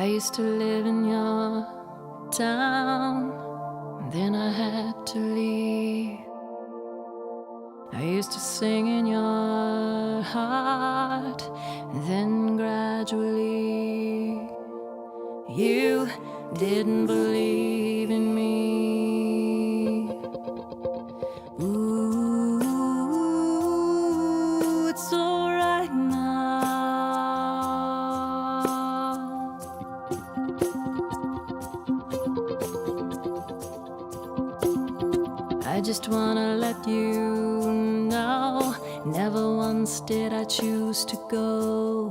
I used to live in your town, then I had to leave. I used to sing in your heart, then gradually you didn't believe in me. Ooh, it's alright now. I just wanna let you know, never once did I choose to go.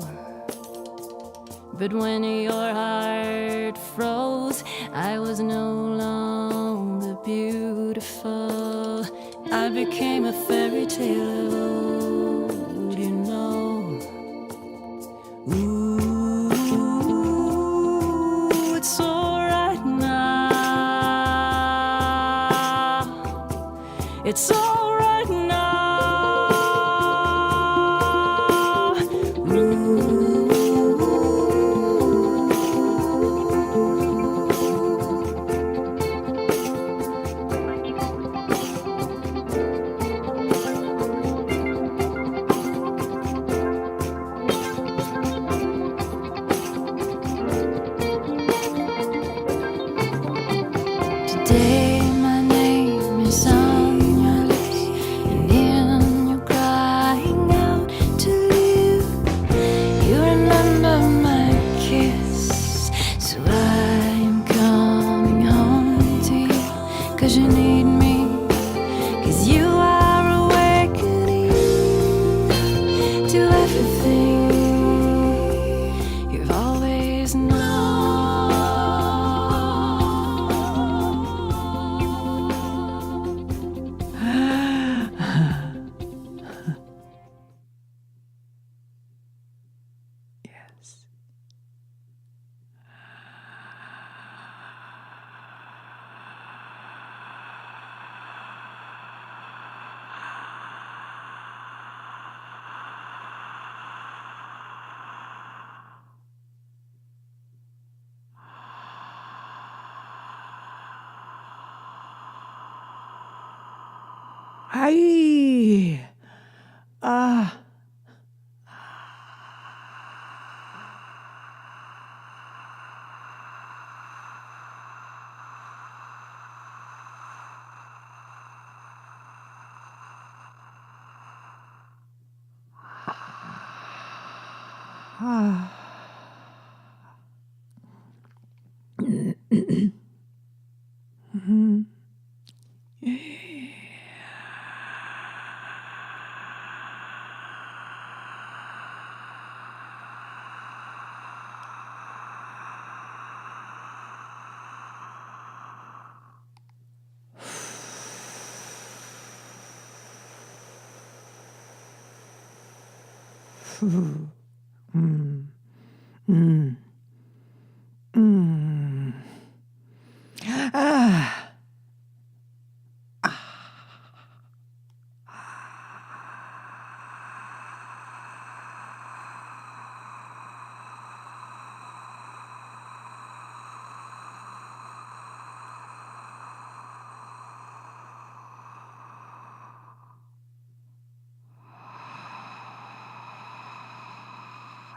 But when your heart froze, I was no longer beautiful. I became a fairy tale of old, you know. Ooh, it's alright now. It's alright now. Today my name is on your lips, and in your crying out to you. You remember my kiss, so I am coming home to you. 'Cause you need me, 'cause you are awakening to everything you've always known. Yes. Hi.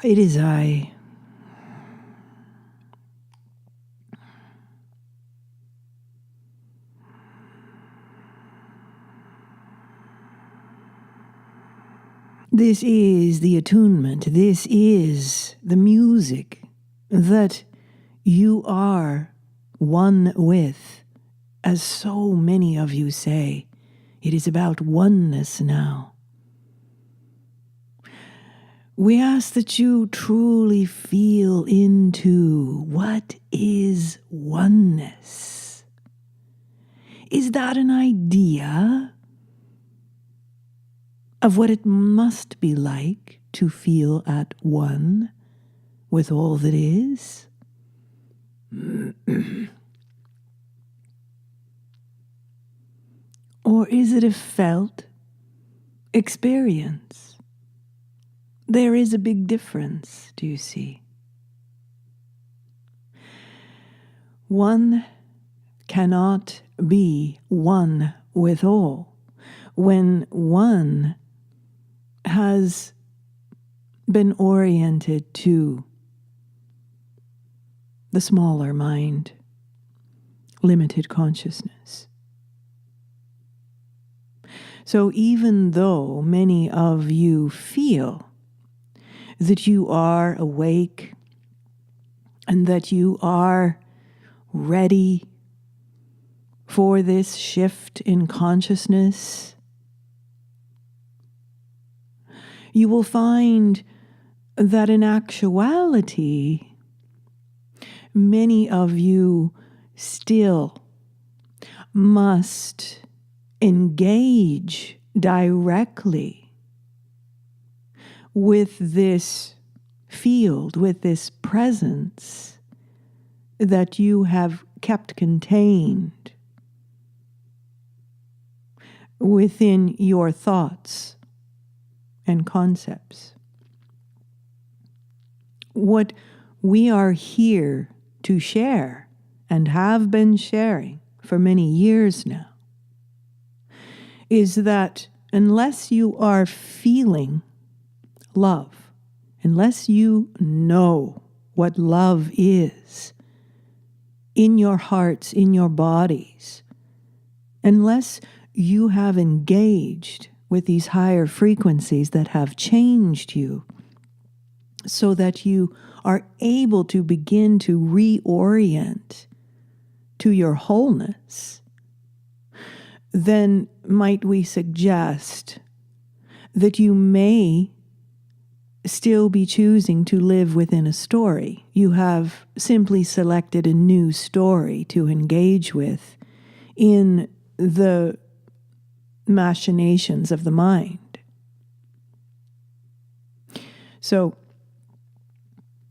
It is I. This is the attunement. This is the music that you are one with. As so many of you say, it is about oneness now. We ask that you truly feel into what is oneness. Is that an idea of what it must be like to feel at one with all that is? Or is it a felt experience? There is a big difference, do you see? one cannot be one with all when one has been oriented to the smaller mind, limited consciousness. So even though many of you feel that you are awake and that you are ready for this shift in consciousness, you will find that in actuality, many of you still must engage directly with this field, with this presence that you have kept contained within your thoughts and concepts. What we are here to share and have been sharing for many years now is that unless you are feeling love, unless you know what love is in your hearts, in your bodies, unless you have engaged with these higher frequencies that have changed you so that you are able to begin to reorient to your wholeness, then might we suggest that you may still be choosing to live within a story. You have simply selected a new story to engage with in the machinations of the mind. So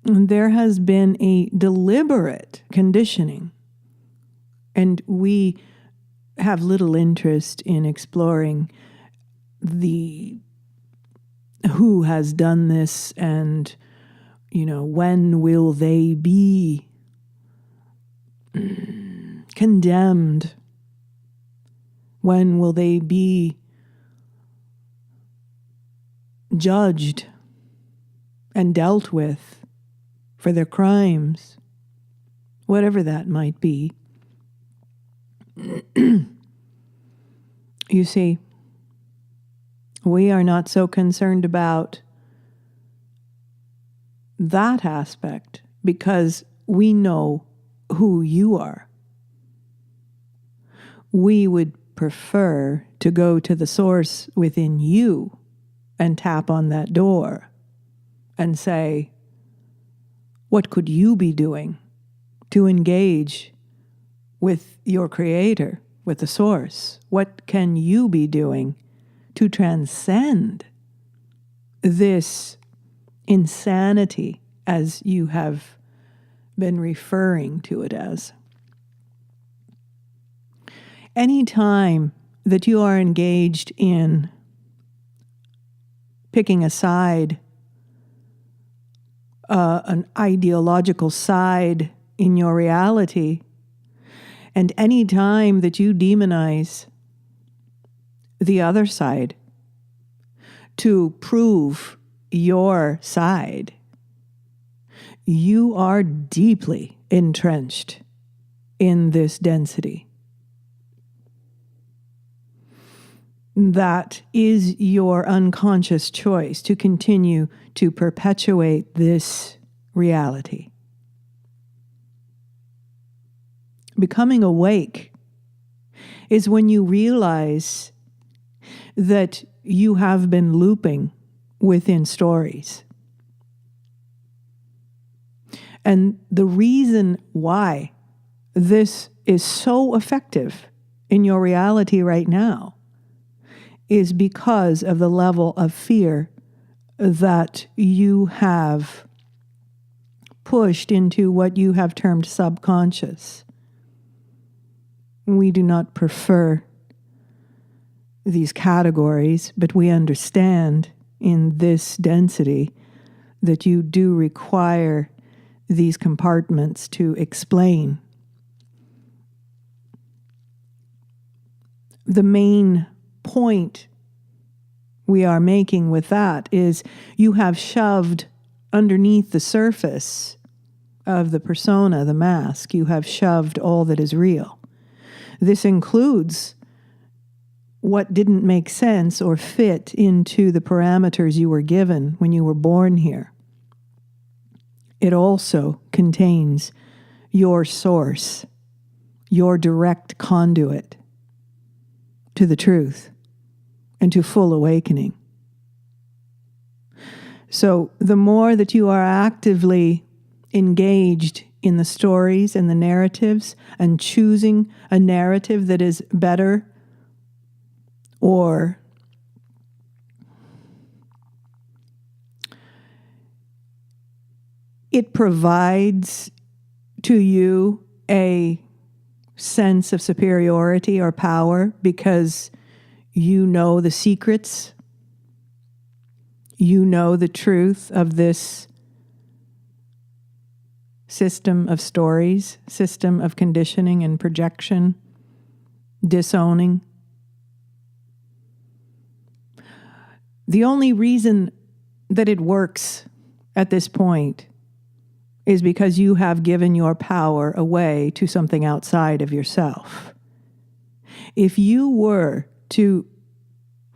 there has been a deliberate conditioning, and we have little interest in exploring the who has done this and, when will they be condemned? When will they be judged and dealt with for their crimes, whatever that might be? You see, we are not so concerned about that aspect because we know who you are. We would prefer to go to the source within you and tap on that door and say, what could you be doing to engage with your creator, with the source? What can you be doing to transcend this insanity, as you have been referring to it as? Any time that you are engaged in picking a side, an ideological side in your reality, and any time that you demonize the other side to prove your side, you are deeply entrenched in this density. That is your unconscious choice to continue to perpetuate this reality. Becoming awake is when you realize that you have been looping within stories. And the reason why this is so effective in your reality right now is because of the level of fear that you have pushed into what you have termed subconscious. We do not prefer these categories, but we understand in this density that you do require these compartments to explain the main point we are making with that is you have shoved underneath the surface of the persona, the mask, you have shoved all that is real. This includes what didn't make sense or fit into the parameters you were given when you were born here. It also contains your source, your direct conduit to the truth and to full awakening. So the more that you are actively engaged in the stories and the narratives and choosing a narrative that is better or it provides to you a sense of superiority or power because you know the secrets, you know the truth of this system of stories, system of conditioning and projection, disowning. The only reason that it works at this point is because you have given your power away to something outside of yourself. If you were to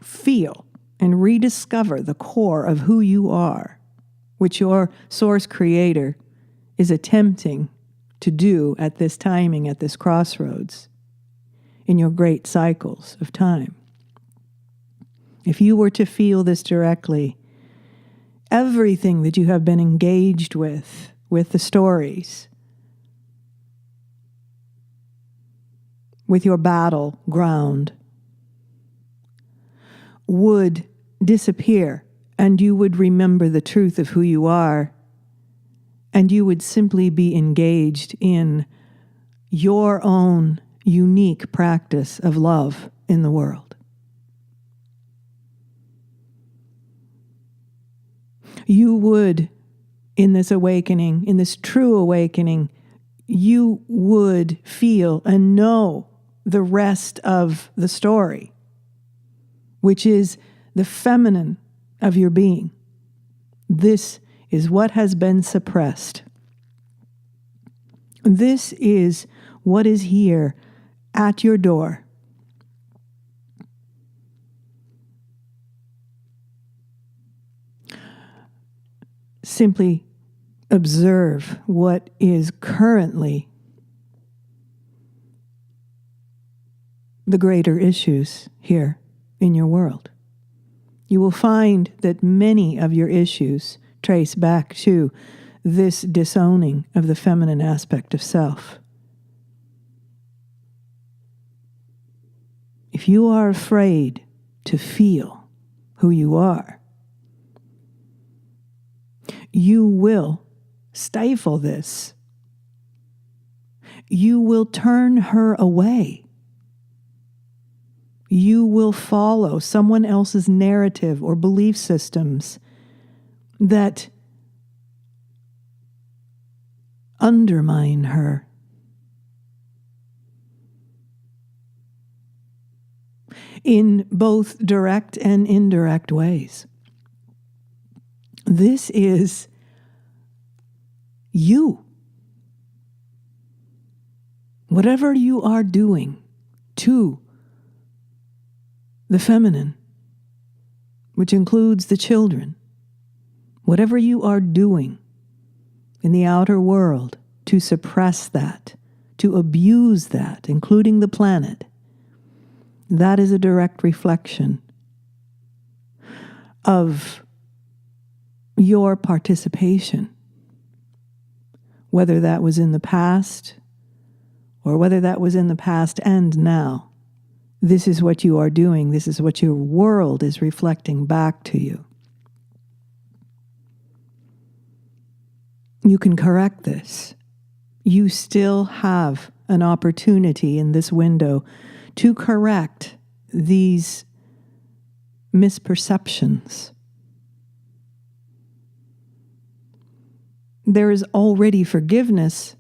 feel and rediscover the core of who you are, which your source creator is attempting to do at this timing, at this crossroads, in your great cycles of time, if you were to feel this directly, everything that you have been engaged with the stories, with your battleground, would disappear, and you would remember the truth of who you are, and you would simply be engaged in your own unique practice of love in the world. You would, in this awakening, in this true awakening, you would feel and know the rest of the story, which is the feminine of your being. This is what has been suppressed. This is what is here at your door. Simply observe what is currently the greater issues here in your world. You will find that many of your issues trace back to this disowning of the feminine aspect of self. If you are afraid to feel who you are, you will stifle this. You will turn her away. You will follow someone else's narrative or belief systems that undermine her. In both direct and indirect ways. This is you. Whatever you are doing to the feminine, which includes the children, whatever you are doing in the outer world to suppress that, to abuse that, including the planet, that is a direct reflection of your participation, whether that was in the past or whether that was in the past and now. This is what you are doing. This is what your world is reflecting back to you. You can correct this. You still have an opportunity in this window to correct these misperceptions. There is already forgiveness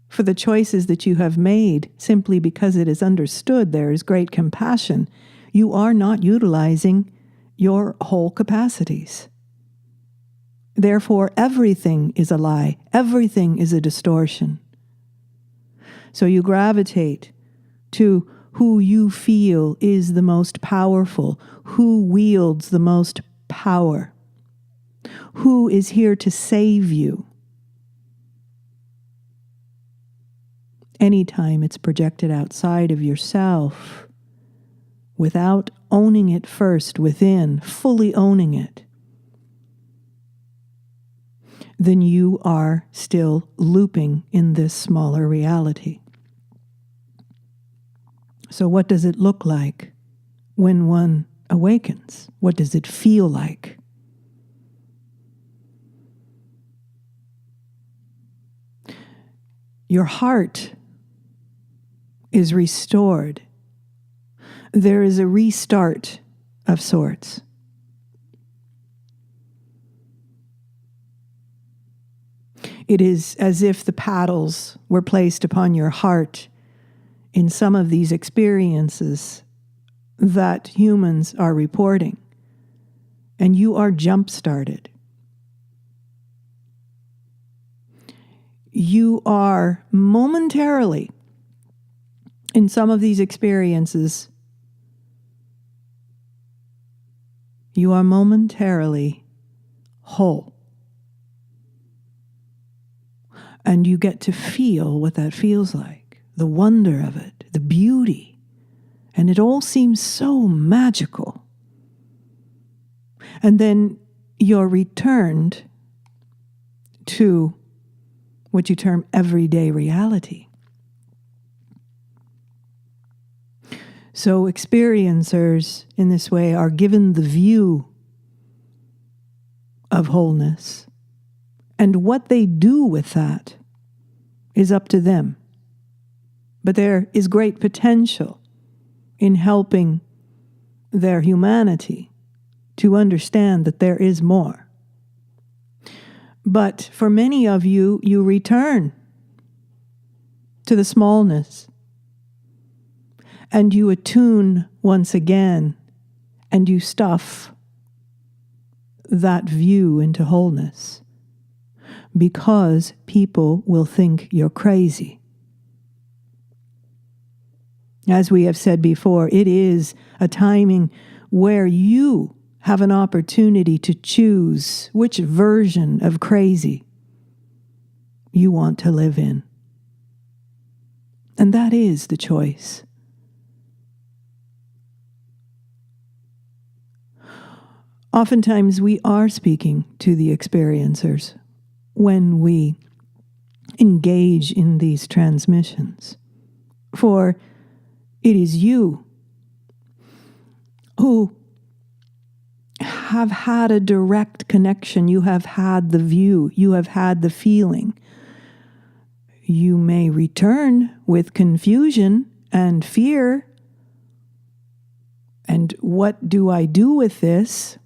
for the choices that you have made simply because it is understood there is great compassion, you are not utilizing your whole capacities. Therefore, everything is a lie. Everything is a distortion. So you gravitate to who you feel is the most powerful, who wields the most power, who is here to save you. Anytime it's projected outside of yourself, without owning it first within, fully owning it, then you are still looping in this smaller reality. So what does it look like when one awakens? What does it feel like? Your heart is restored. There is a restart of sorts. It is as if the paddles were placed upon your heart in some of these experiences that humans are reporting, and you are jump-started. You are momentarily, in some of these experiences, you are momentarily whole. And you get to feel what that feels like, the wonder of it, the beauty. And it all seems so magical. And then you're returned to what you term everyday reality. So experiencers in this way are given the view of wholeness. And what they do with that is up to them. But there is great potential in helping their humanity to understand that there is more. But for many of you, you return to the smallness and you attune once again and you stuff that view into wholeness. Because people will think you're crazy. As we have said before, it is a timing where you have an opportunity to choose which version of crazy you want to live in. And that is the choice. Oftentimes we are speaking to the experiencers when we engage in these transmissions. For it is you who have had a direct connection. You have had the view. You have had the feeling. You may return with confusion and fear. And what do I do with this?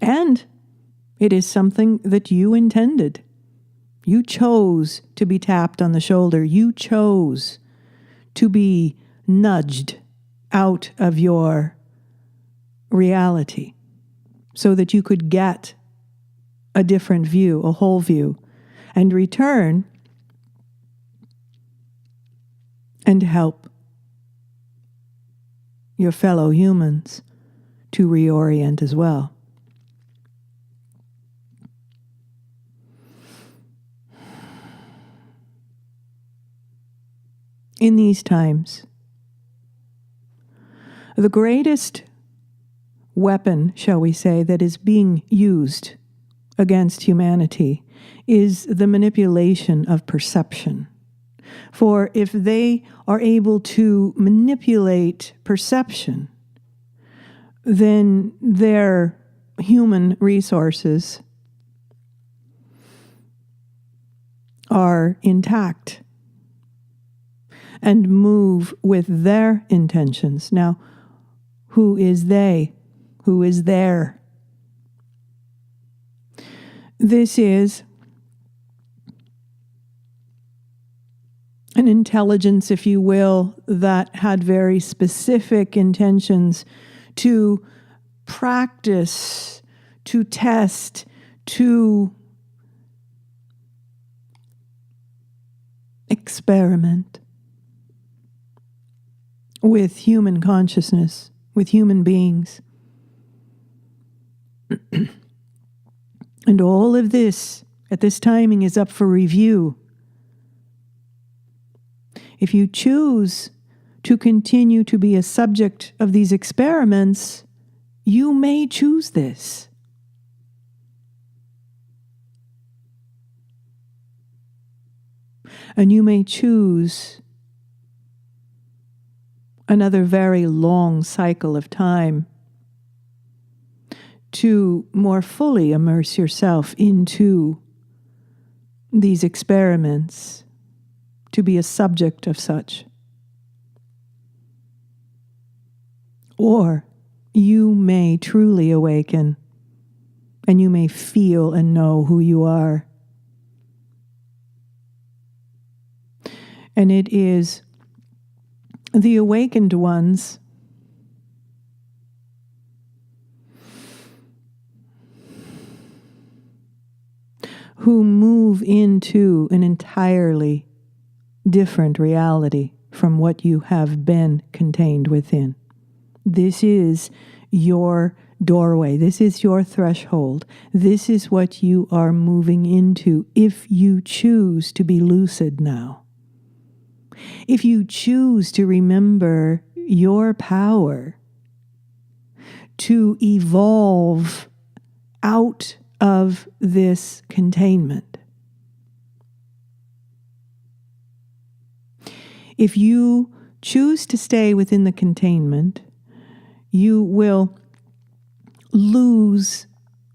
And it is something that you intended. You chose to be tapped on the shoulder. You chose to be nudged out of your reality so that you could get a different view, a whole view, and return and help your fellow humans to reorient as well. In these times, the greatest weapon, shall we say, that is being used against humanity is the manipulation of perception. For if they are able to manipulate perception, then their human resources are intact and move with their intentions. Now, who is they? Who is there? This is an intelligence, if you will, that had very specific intentions to practice, to test, to experiment with human consciousness, with human beings. And all of this at this timing is up for review. If you choose to continue to be a subject of these experiments, you may choose this. And you may choose another very long cycle of time to more fully immerse yourself into these experiments, to be a subject of such. Or you may truly awaken and you may feel and know who you are. And it is the awakened ones who move into an entirely different reality from what you have been contained within. This is your doorway. This is your threshold. This is what you are moving into if you choose to be lucid now. If you choose to remember your power to evolve out of this containment. If you choose to stay within the containment, you will lose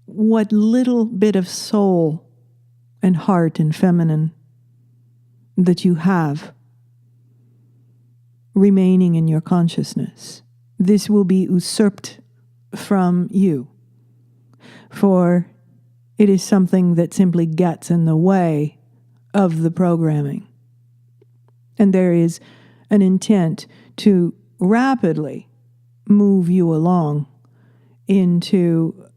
what little bit of soul and heart and feminine that you have remaining in your consciousness. This will be usurped from you, for it is something that simply gets in the way of the programming. And there is an intent to rapidly move you along into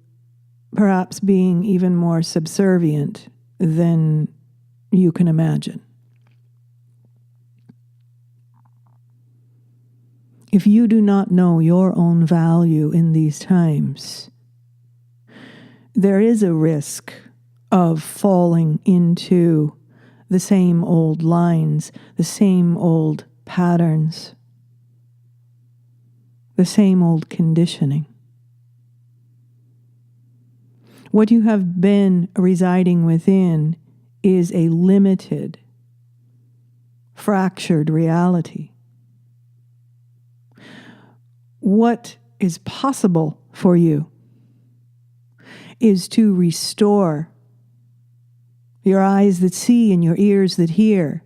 perhaps being even more subservient than you can imagine. If you do not know your own value in these times, there is a risk of falling into the same old lines, the same old patterns, the same old conditioning. What you have been residing within is a limited, fractured reality. What is possible for you is to restore your eyes that see and your ears that hear,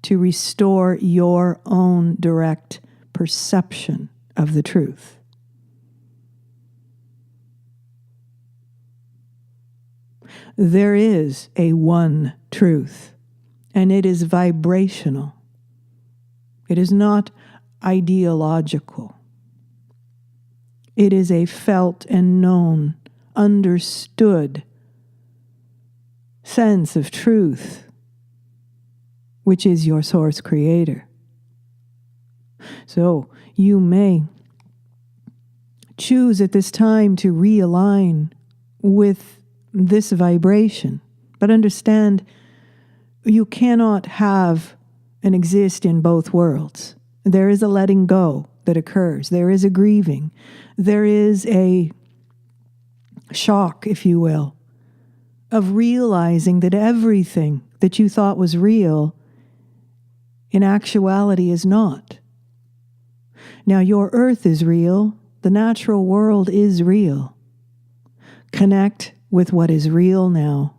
to restore your own direct perception of the truth. There is a one truth, and it is vibrational. It is not ideological. It is a felt and known, understood sense of truth, which is your source creator. So you may choose at this time to realign with this vibration, but understand you cannot have and exist in both worlds. There is a letting go that occurs. There is a grieving. There is a shock, if you will, of realizing that everything that you thought was real in actuality is not. Now, your earth is real. The natural world is real. Connect with what is real now,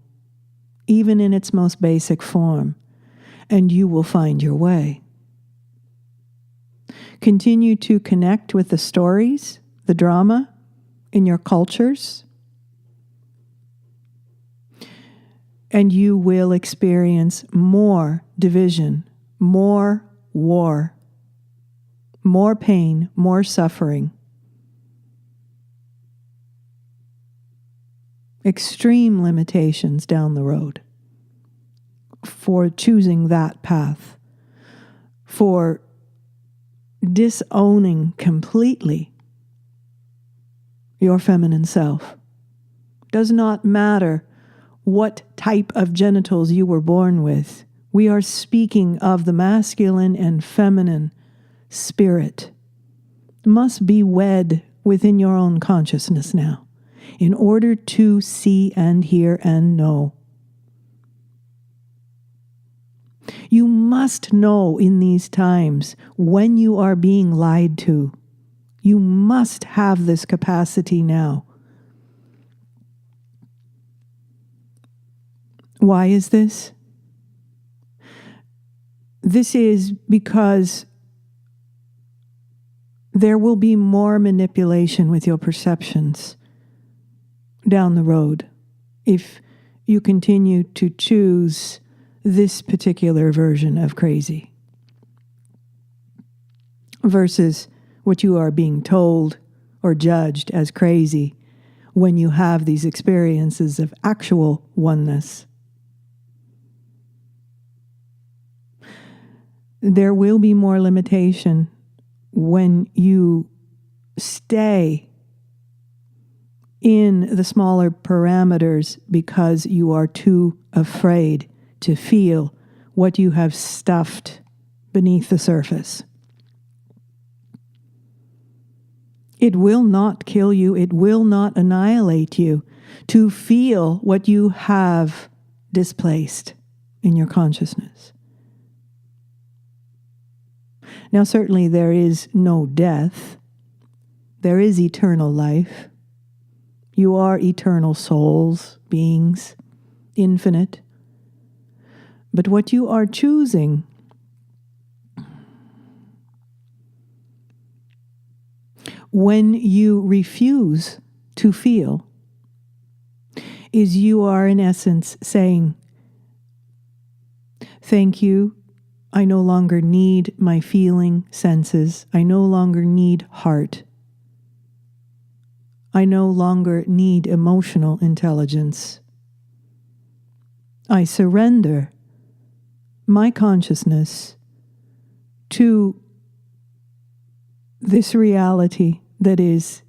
even in its most basic form, and you will find your way. Continue to connect with the stories, the drama in your cultures, and you will experience more division, more war, more pain, more suffering, extreme limitations down the road for choosing that path, for disowning completely your feminine self. Does not matter what type of genitals you were born with. We are speaking of the masculine and feminine spirit. Must be wed within your own consciousness now in order to see and hear and know. You must know in these times when you are being lied to. You must have this capacity now. Why is this? This is because there will be more manipulation with your perceptions down the road if you continue to choose this particular version of crazy versus what you are being told or judged as crazy when you have these experiences of actual oneness. There will be more limitation when you stay in the smaller parameters because you are too afraid to feel what you have stuffed beneath the surface. It will not kill you. It will not annihilate you to feel what you have displaced in your consciousness. Now, certainly there is no death. There is eternal life. You are eternal souls, beings, infinite. But what you are choosing when you refuse to feel is you are in essence saying, thank you, I no longer need my feeling senses. I no longer need heart. I no longer need emotional intelligence. I surrender my consciousness to this reality that is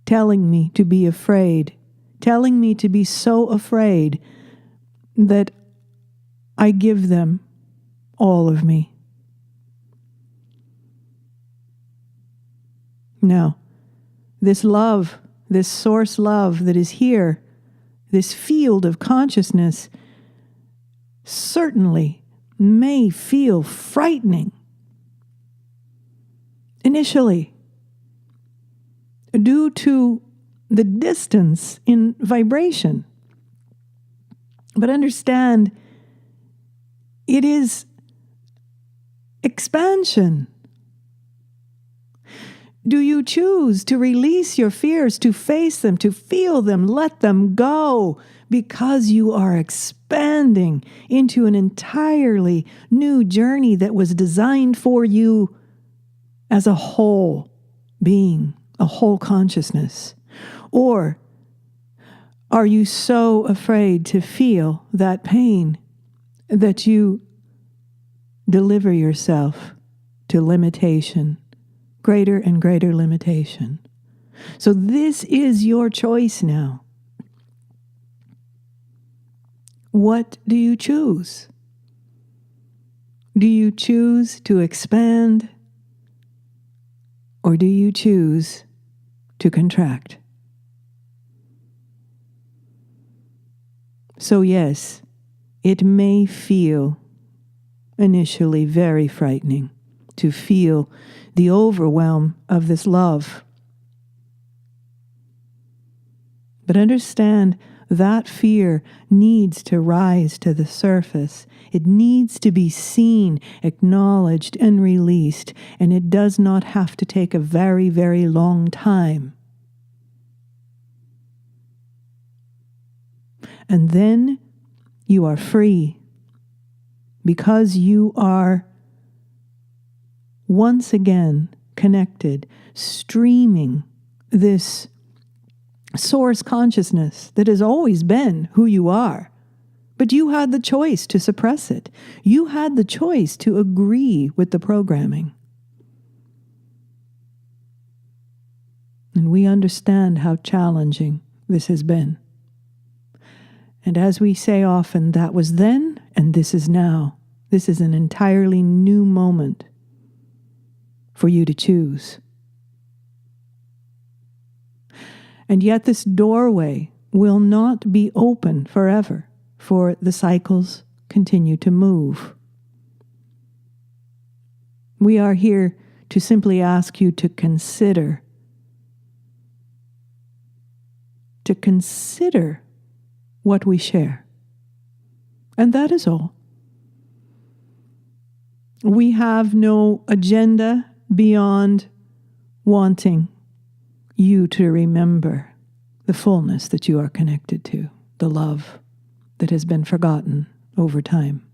telling me to be afraid, telling me to be so afraid that I give them all of me. Now, this love, this source love that is here, this field of consciousness, certainly may feel frightening initially due to the distance in vibration. But understand, it is expansion. Do you choose to release your fears, to face them, to feel them, let them go, because you are expanding into an entirely new journey that was designed for you as a whole being, a whole consciousness? Or are you so afraid to feel that pain that you deliver yourself to limitation, greater and greater limitation? So this is your choice now. What do you choose? Do you choose to expand, or do you choose to contract? So yes, it may feel initially very frightening to feel the overwhelm of this love. But understand that fear needs to rise to the surface. It needs to be seen, acknowledged, and released, and it does not have to take a very, very long time. And then you are free. because you are once again connected, streaming this source consciousness that has always been who you are. But you had the choice to suppress it. You had the choice to agree with the programming. And we understand how challenging this has been. And as we say often, that was then and this is now. This is an entirely new moment for you to choose. And yet this doorway will not be open forever, for the cycles continue to move. We are here to simply ask you to consider what we share. And that is all. We have no agenda beyond wanting you to remember the fullness that you are connected to, the love that has been forgotten over time.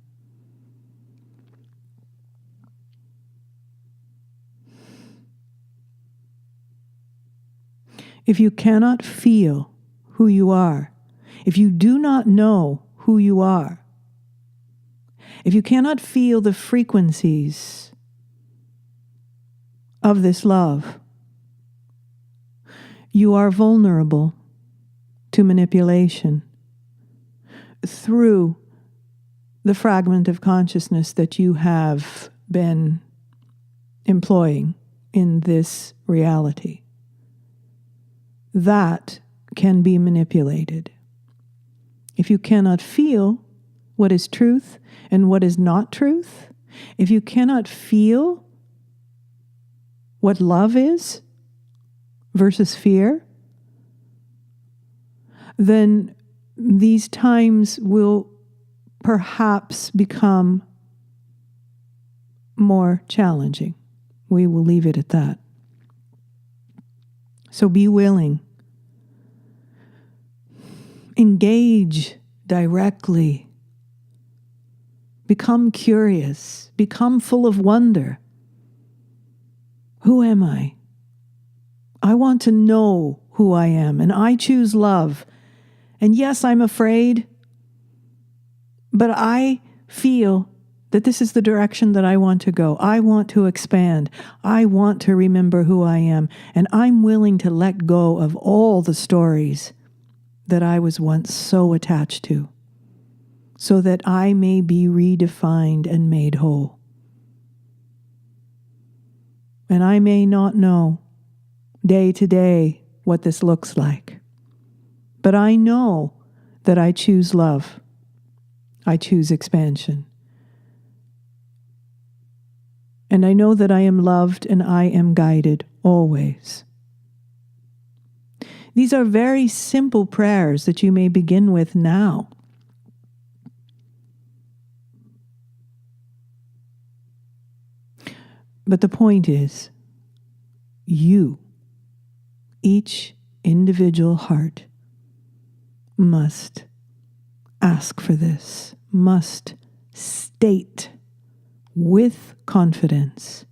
If you cannot feel who you are, if you do not know who you are, if you cannot feel the frequencies of this love, you are vulnerable to manipulation through the fragment of consciousness that you have been employing in this reality. That can be manipulated. If you cannot feel what is truth and what is not truth, if you cannot feel what love is versus fear, then these times will perhaps become more challenging. We will leave it at that. So be willing. Engage directly. Become curious. Become full of wonder. Who am I? I want to know who I am, and I choose love. And yes, I'm afraid, but I feel that this is the direction that I want to go. I want to expand. I want to remember who I am, and I'm willing to let go of all the stories that I was once so attached to, so that I may be redefined and made whole. And I may not know day to day what this looks like, but I know that I choose love. I choose expansion. And I know that I am loved and I am guided always. These are very simple prayers that you may begin with now. But the point is, you, each individual heart, must ask for this, must state with confidence,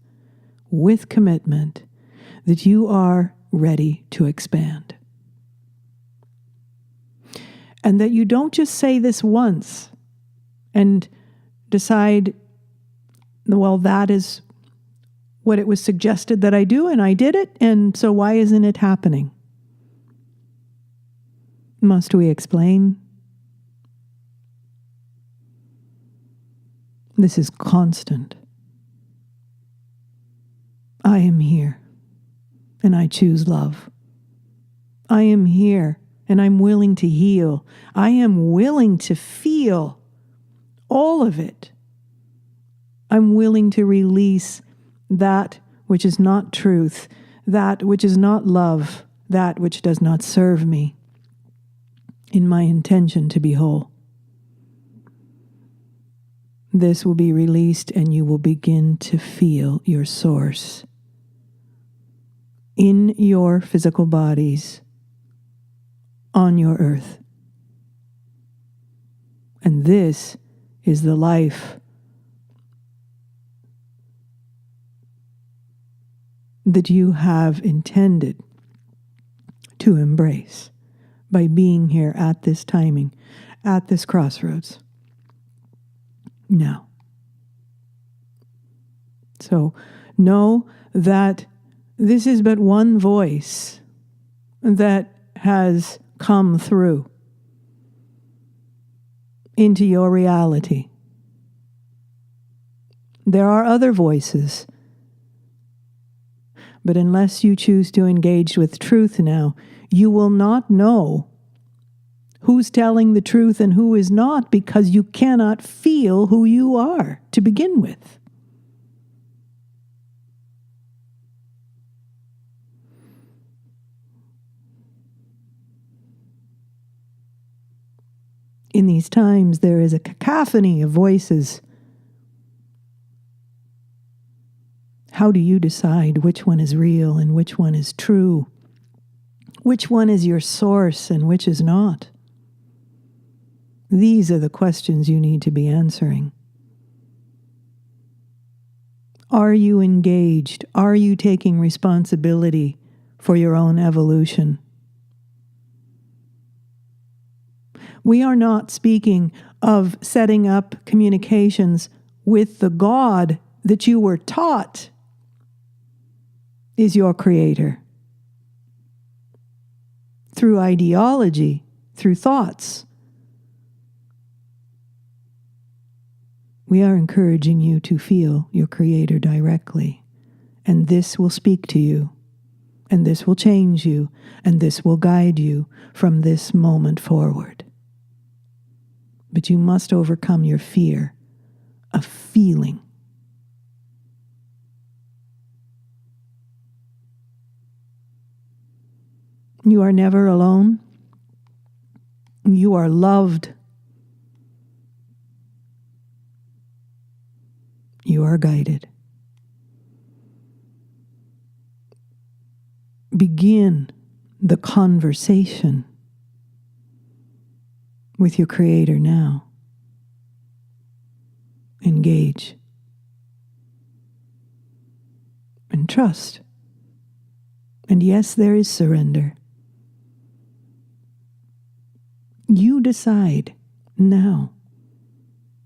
with commitment, that you are ready to expand. And that you don't just say this once and decide, well, that is what it was suggested that I do, and I did it, and so why isn't it happening? Must we explain? This is constant. I am here, and I choose love. I am here, and I'm willing to heal. I am willing to feel all of it. I'm willing to release that which is not truth, that which is not love, that which does not serve me in my intention to be whole. This will be released and you will begin to feel your source in your physical bodies on your earth. And this is the life that you have intended to embrace by being here at this timing, at this crossroads. Now. So know that this is but one voice that has come through into your reality. There are other voices, but unless you choose to engage with truth now, you will not know who's telling the truth and who is not, because you cannot feel who you are to begin with. In these times, there is a cacophony of voices. How do you decide which one is real and which one is true? Which one is your source and which is not? These are the questions you need to be answering. Are you engaged? Are you taking responsibility for your own evolution? We are not speaking of setting up communications with the God that you were taught is your creator. Through ideology, through thoughts. We are encouraging you to feel your creator directly, and this will speak to you, and this will change you, and this will guide you from this moment forward. But you must overcome your fear of feeling. You are never alone. You are loved. You are guided. Begin the conversation with your Creator now. Engage. And trust. And yes, there is surrender. You decide now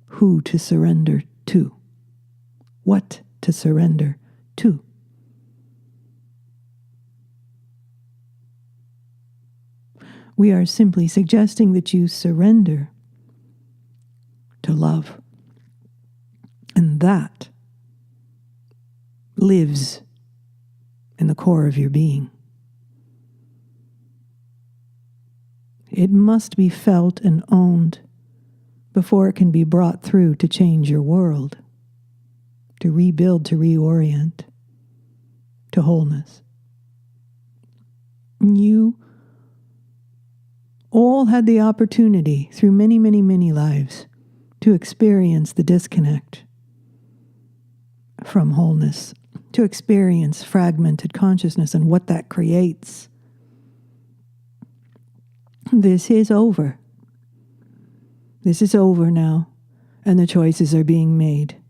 who to surrender to, what to surrender to. We are simply suggesting that you surrender to love. And that lives in the core of your being. It must be felt and owned before it can be brought through to change your world, to rebuild, to reorient, to wholeness. You all had the opportunity through many, many, many lives to experience the disconnect from wholeness, to experience fragmented consciousness and what that creates. This is over. This is over now, and the choices are being made.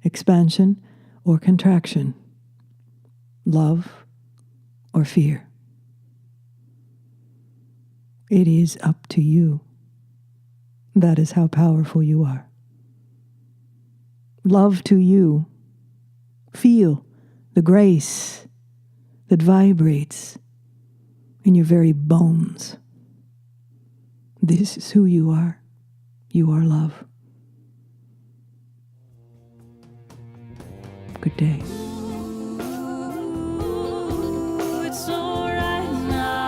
Expansion or contraction. Love or fear. It is up to you. That is how powerful you are. Love to you. Feel the grace that vibrates in your very bones. This is who you are. You are love. Good day. It's alright now.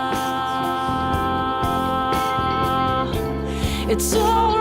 It's all